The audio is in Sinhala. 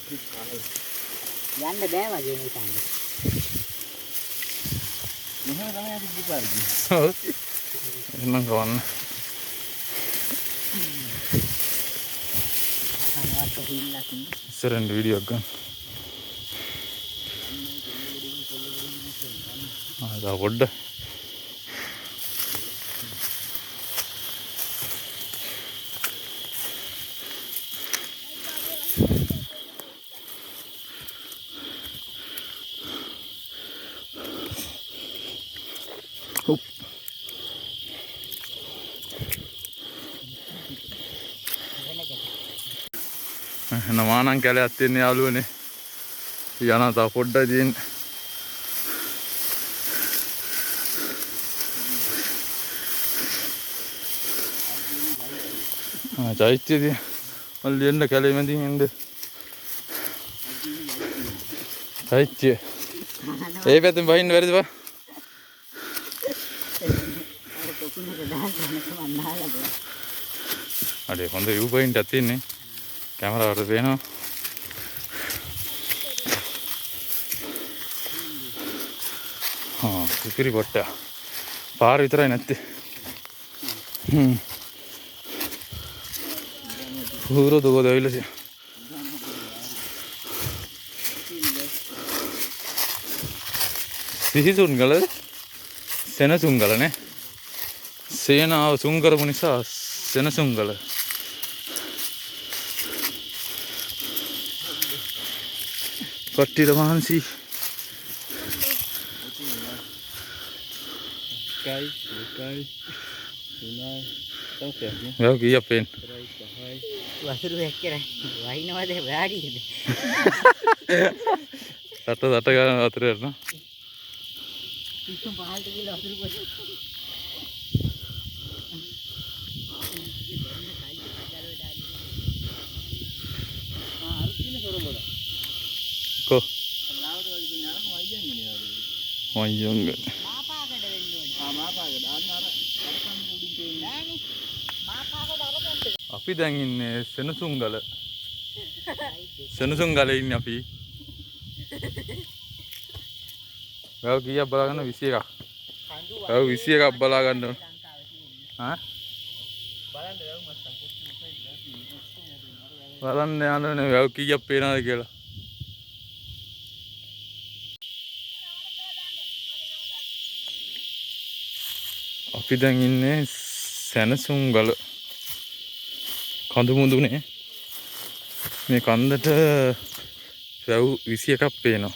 යන්න බෑ වගේ නිකන්. මෙහෙම තමයි අපි ගිපාරි. ඔව්. එන්නම් ගවන්න. අහනවත් හිල්ලක් නේ. ඉස්සරෙන් වීඩියෝ එකක් ගන්න. ආ පොඩ්ඩ. නමානම් කැලයක් තියෙන යාළුවනේ. යනවා තව පොඩ්ඩයි තියෙන්නේ. චෛත්‍යදී මල්ලි එන්න කැලේ මැදින් එන්න. චෛත්‍ය. ඒ පැත්තෙන් බහින්න බැරිද බා? අර පොකුණක දාන්න මම නාලා බෑ. අඩේ හොඳ view point එකක් තියෙන්නේ. කැමරාවට පේනවා. ඉතිරි පොට්ට. පාර විතරයි නැත්තේ. පුරු දුක දෙවිලසිය. සිහිසුන්ගල සෙනසුන්ගල නේ. සේනාව සුන් කරපු නිසා සෙනසුන්ගල. කට්ටියට මහන්සි. Cây, cây, tunai, tao kẹp nhé. Gak kiyap pen. වතුර වැක්කරයි. වහිනවද වැඩිද? තට ගන්න වතුර යනවා. පිස්සුම් පහළට ගිහලා වතුර පොඩි. කො. Laut wajib punya anak mau aja nih laut. මයියංග. මාපාකඩ වෙන්න ඕනේ. Apa aja, ada kan udah jadi. නෑනේ. මාපාකඩ අරගන්න. අපි දැන් ඉන්නේ සෙනසුන්ගල. සෙනසුන්ගලේ ඉන්නේ අපි. ගාව කීයක් බලා ගන්න 21ක්. ගාව 21ක් බලා ගන්න. ආ? බලන්න යනනේ ගාව කීයක් පේනවද කියලා. අපි දැන් ඉන්නේ සෙනසුන්ගල. කඳු මුදුනේ මේ කන්දට වැව් 21ක් පේනවා.